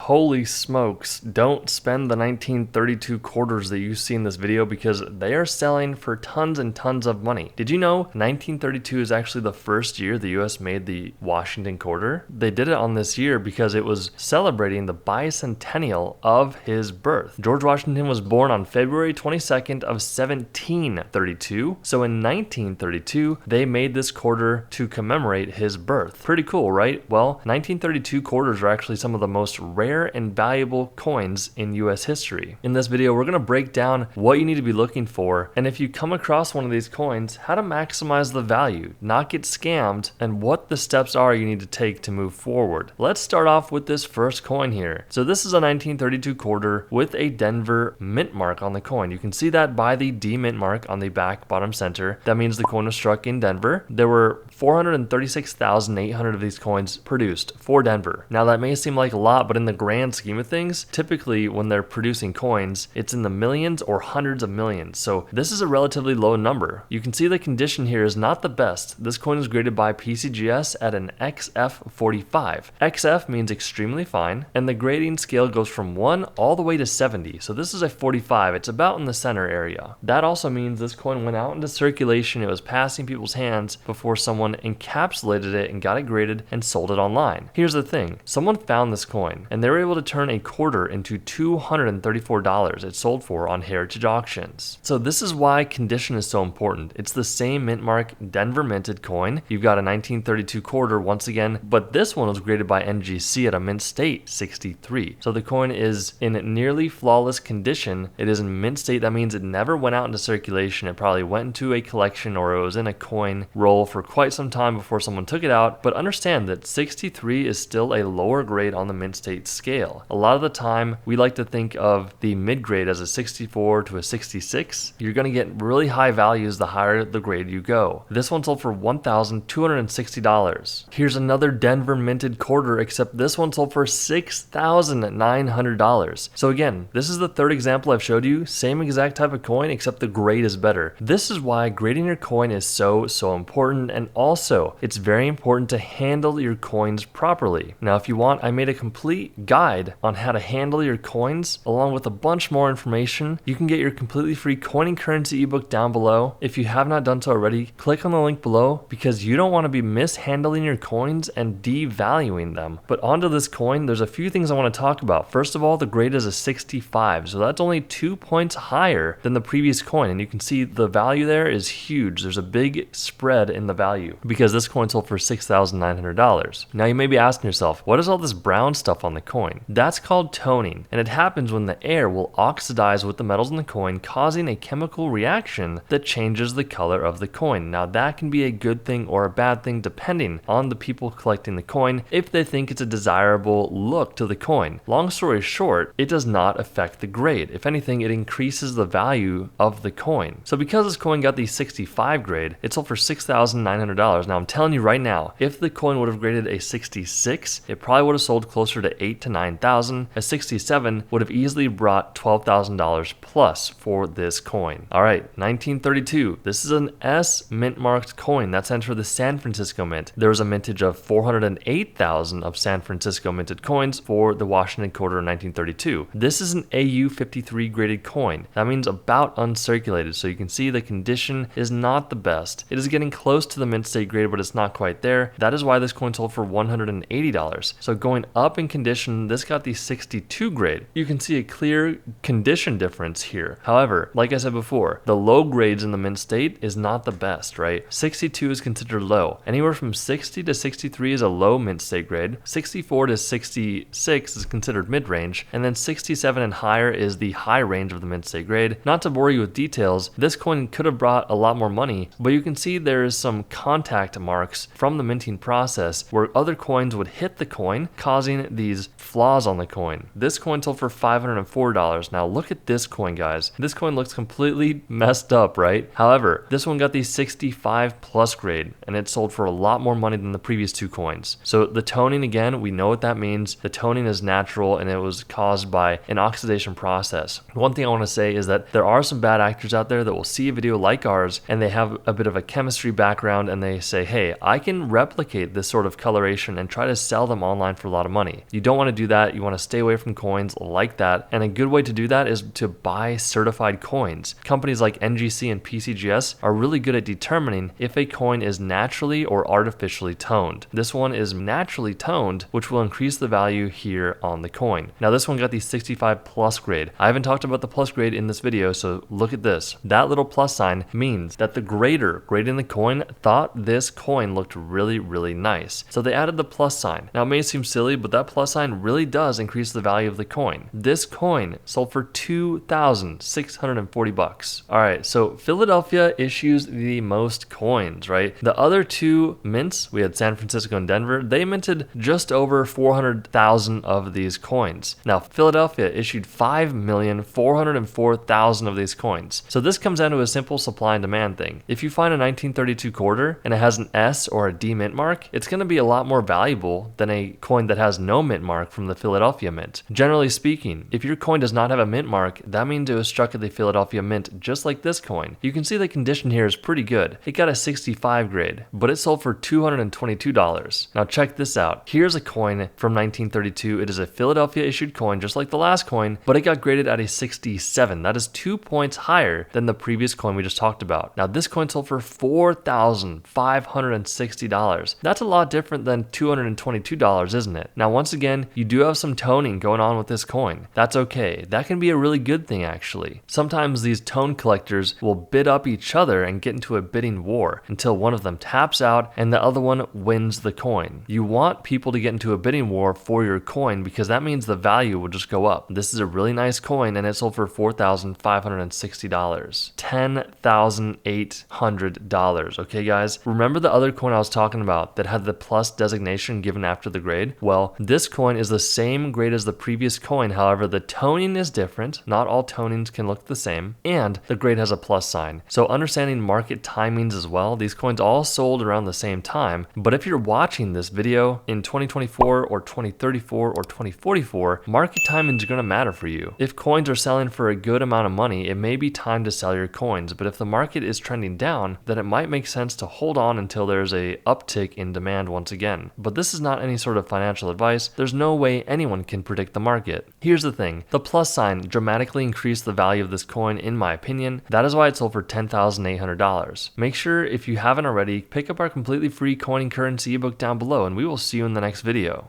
holy smokes, don't spend the 1932 quarters that you see in this video because they are selling for tons and tons of money. Did you know 1932 is actually the first year the US made the Washington quarter? They did it on this year because it was celebrating the bicentennial of his birth. George Washington was born on February 22nd of 1732. So in 1932, they made this quarter to commemorate his birth. Pretty cool, right? Well, 1932 quarters are actually some of the most rare and valuable coins in US history. In this video, we're going to break down what you need to be looking for, and if you come across one of these coins, how to maximize the value, not get scammed, and what the steps are you need to take to move forward. Let's start off with this first coin here. So this is a 1932 quarter with a Denver mint mark on the coin. You can see that by the D mint mark on the back bottom center. That means the coin was struck in Denver. There were 436,800 of these coins produced for Denver. Now that may seem like a lot, but in the grand scheme of things, typically when they're producing coins, it's in the millions or hundreds of millions. So this is a relatively low number. You can see the condition here is not the best. This coin is graded by PCGS at an XF45. XF means extremely fine, and the grading scale goes from 1 all the way to 70. So this is a 45. It's about in the center area. That also means this coin went out into circulation. It was passing people's hands before someone encapsulated it and got it graded and sold it online. Here's the thing. Someone found this coin and they were able to turn a quarter into $234 it sold for on Heritage Auctions. So this is why condition is so important. It's the same mint mark Denver minted coin. You've got a 1932 quarter once again, but this one was graded by NGC at a mint state 63. So the coin is in nearly flawless condition. It is in mint state. That means it never went out into circulation. It probably went into a collection or it was in a coin roll for quite some time before someone took it out. But understand that 63 is still a lower grade on the mint state scale. A lot of the time we like to think of the mid grade as a 64 to a 66. You're going to get really high values the higher the grade you go. This one sold for $1,260. Here's another Denver minted quarter, except this one sold for $6,900. So again, this is the third example I've showed you. Same exact type of coin, except the grade is better. This is why grading your coin is so important, and also it's very important to handle your coins properly. Now if you want, I made a complete guide on how to handle your coins along with a bunch more information. You can get your completely free coin and currency ebook down below. If you have not done so already, click on the link below because you don't want to be mishandling your coins and devaluing them. But onto this coin, there's a few things I want to talk about. First of all, the grade is a 65, so that's only 2 points higher than the previous coin, and you can see the value there is huge. There's a big spread in the value because this coin sold for $6,900. Now you may be asking yourself, what is all this brown stuff on the coin? That's called toning, and it happens when the air will oxidize with the metals in the coin, causing a chemical reaction that changes the color of the coin. Now that can be a good thing or a bad thing depending on the people collecting the coin, if they think it's a desirable look to the coin. Long story short, it does not affect the grade. If anything, it increases the value of the coin. So because this coin got the 65 grade, it sold for $6,900. Now I'm telling you right now, if the coin would have graded a 66, it probably would have sold closer to $8,000 to $9,000. A 67 would have easily brought $12,000 plus for this coin. All right, 1932. This is an S mint marked coin that's entered the San Francisco Mint. There was a mintage of 408,000 of San Francisco minted coins for the Washington quarter in 1932. This is an AU53 graded coin. That means about uncirculated, so you can see the condition is not the best. It is getting close to the mint state grade, but it's not quite there. That is why this coin sold for $180. So going up in condition, this got the 62 grade. You can see a clear condition difference here. However, like I said before, the low grades in the mint state is not the best, right? 62 is considered low. Anywhere from 60 to 63 is a low mint state grade. 64 to 66 is considered mid-range, and then 67 and higher is the high range of the mint state grade. Not to bore you with details, this coin could have brought a lot more money, but you can see there is some contact marks from the minting process where other coins would hit the coin, causing these flaws on the coin. This coin sold for $504. Now look at this coin, guys. This coin looks completely messed up, right? However, this one got the 65 plus grade, and it sold for a lot more money than the previous two coins. So the toning, again, we know what that means. The toning is natural, and it was caused by an oxidation process. One thing I want to say is that there are some bad actors out there that will see a video like ours, and they have a bit of a chemistry background, and they say, hey, I can replicate this sort of coloration and try to sell them online for a lot of money. You don't want to do that. You want to stay away from coins like that. And a good way to do that is to buy certified coins. Companies like NGC and PCGS are really good at determining if a coin is naturally or artificially toned. This one is naturally toned, which will increase the value here on the coin. Now this one got the 65 plus grade. I haven't talked about the plus grade in this video, so look at this. That little plus sign means that the grader grading the coin thought this coin looked really nice. So they added the plus sign. Now it may seem silly, but that plus sign really does increase the value of the coin. This coin sold for $2,640. All right, so Philadelphia issues the most coins, right? The other two mints, we had San Francisco and Denver, they minted just over 400,000 of these coins. Now Philadelphia issued 5,404,000 of these coins. So this comes down to a simple supply and demand thing. If you find a 1932 quarter and it has an S or a D mint mark, it's going to be a lot more valuable than a coin that has no mint mark from the Philadelphia Mint. Generally speaking, if your coin does not have a mint mark, that means it was struck at the Philadelphia Mint, just like this coin. You can see the condition here is pretty good. It got a 65 grade, but it sold for $222. Now check this out. Here's a coin from 1932. It is a Philadelphia issued coin, just like the last coin, but it got graded at a 67. That is 2 points higher than the previous coin we just talked about. Now this coin sold for $4,560. That's a lot different than $222, isn't it? Now once again, you do have some toning going on with this coin. That's okay. That can be a really good thing actually. Sometimes these tone collectors will bid up each other and get into a bidding war until one of them taps out and the other one wins the coin. You want people to get into a bidding war for your coin because that means the value will just go up. This is a really nice coin and it sold for $4,560. $10,800. Okay guys, remember the other coin I was talking about that had the plus designation given after the grade? Well, this coin is the same grade as the previous coin, however the toning is different. Not all tonings can look the same, and the grade has a plus sign. So understanding market timings as well, these coins all sold around the same time, but if you're watching this video in 2024 or 2034 or 2044, market timings are going to matter for you. If coins are selling for a good amount of money, it may be time to sell your coins, but if the market is trending down, then it might make sense to hold on until there's a uptick in demand once again. But this is not any sort of financial advice. There's no way anyone can predict the market. Here's the thing, the plus sign dramatically increased the value of this coin in my opinion. That is why it sold for $10,800. Make sure if you haven't already, pick up our completely free coin and currency ebook down below and we will see you in the next video.